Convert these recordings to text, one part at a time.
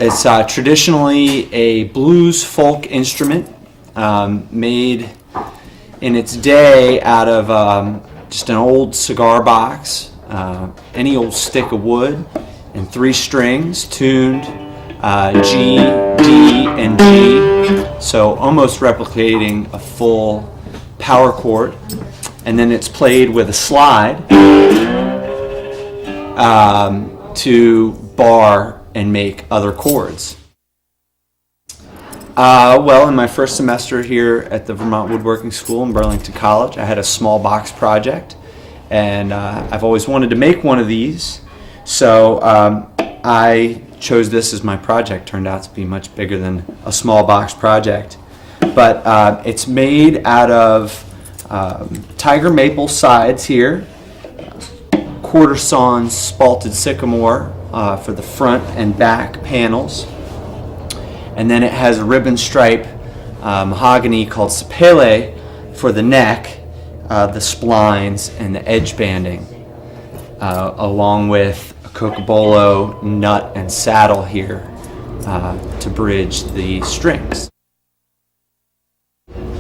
It's traditionally a blues folk instrument made in its day out of just an old cigar box, any old stick of wood, and 3 strings tuned G, D, and G, so almost replicating a full power chord. And then it's played with a slide to bar and make other chords. Well, in my first semester here at the Vermont Woodworking School in Burlington College, I had a small box project, and I've always wanted to make one of these, so I chose this as my project. Turned out to be much bigger than a small box project, but it's made out of tiger maple sides here, quarter sawn spalted sycamore for the front and back panels, and then it has a ribbon stripe mahogany called sapele for the neck, the splines, and the edge banding, along with a cocobolo nut and saddle here to bridge the strings.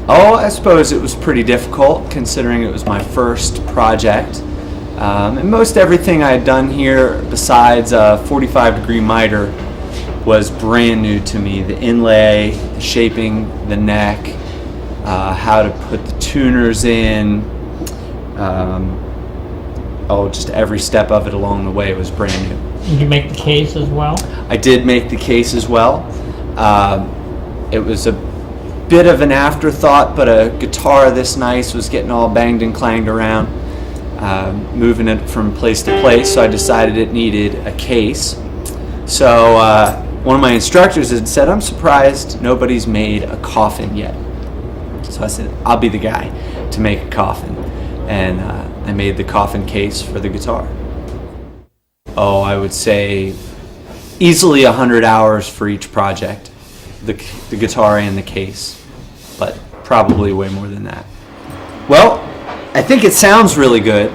Oh, I suppose it was pretty difficult considering it was my first project. And most everything I had done here besides a 45-degree miter was brand new to me. The inlay, the shaping the neck, how to put the tuners in, just every step of it along the way was brand new. Did you make the case as well? I did make the case as well. It was a bit of an afterthought, but a guitar this nice was getting all banged and clanged around, moving it from place to place, so I decided it needed a case. So one of my instructors had said, "I'm surprised nobody's made a coffin yet." So I said, "I'll be the guy to make a coffin," and I made the coffin case for the guitar. Oh, I would say easily 100 hours for each project, the guitar and the case, but probably way more than that. Well, I think it sounds really good,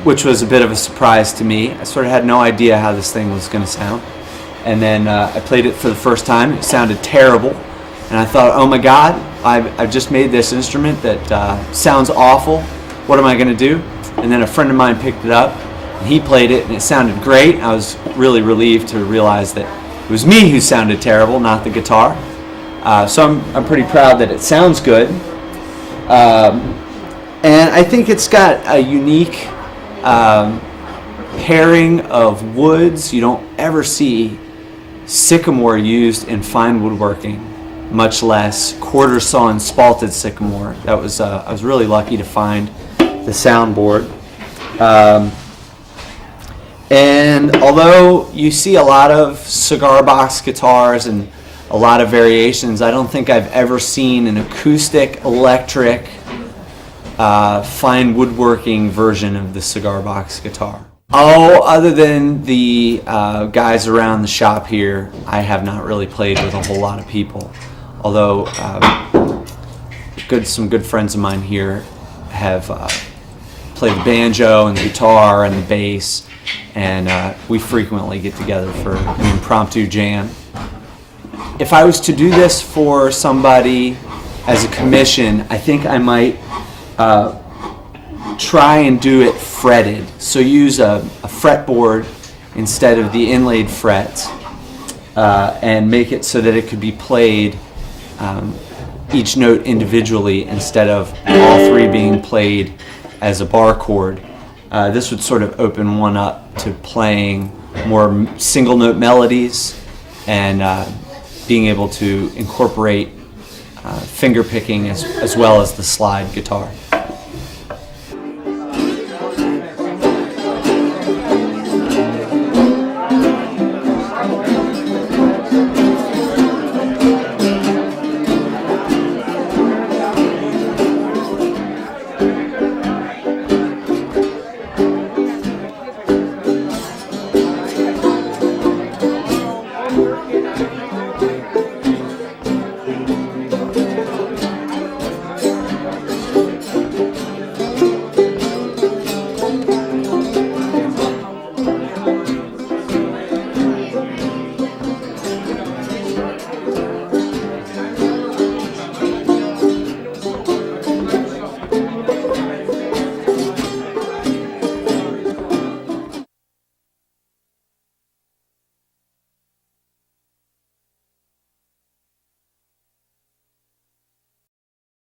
which was a bit of a surprise to me. I sort of had no idea how this thing was going to sound. And then I played it for the first time. It sounded terrible. And I thought, oh my God, I've just made this instrument that sounds awful. What am I going to do? And then a friend of mine picked it up, and he played it, and it sounded great. I was really relieved to realize that it was me who sounded terrible, not the guitar. So I'm pretty proud that it sounds good. And I think it's got a unique pairing of woods. You don't ever see sycamore used in fine woodworking, much less quarter sawn spalted sycamore. That was I was really lucky to find the soundboard. And although you see a lot of cigar box guitars and a lot of variations, I don't think I've ever seen an acoustic, electric, fine woodworking version of the cigar box guitar. Oh, other than the guys around the shop here, I have not really played with a whole lot of people. Although some good friends of mine here have played the banjo and the guitar and the bass, and we frequently get together for an impromptu jam. If I was to do this for somebody as a commission, I think I might try and do it fretted. So use a fretboard instead of the inlaid frets, and make it so that it could be played each note individually instead of all 3 being played as a bar chord. This would sort of open one up to playing more single note melodies and being able to incorporate finger picking as well as the slide guitar.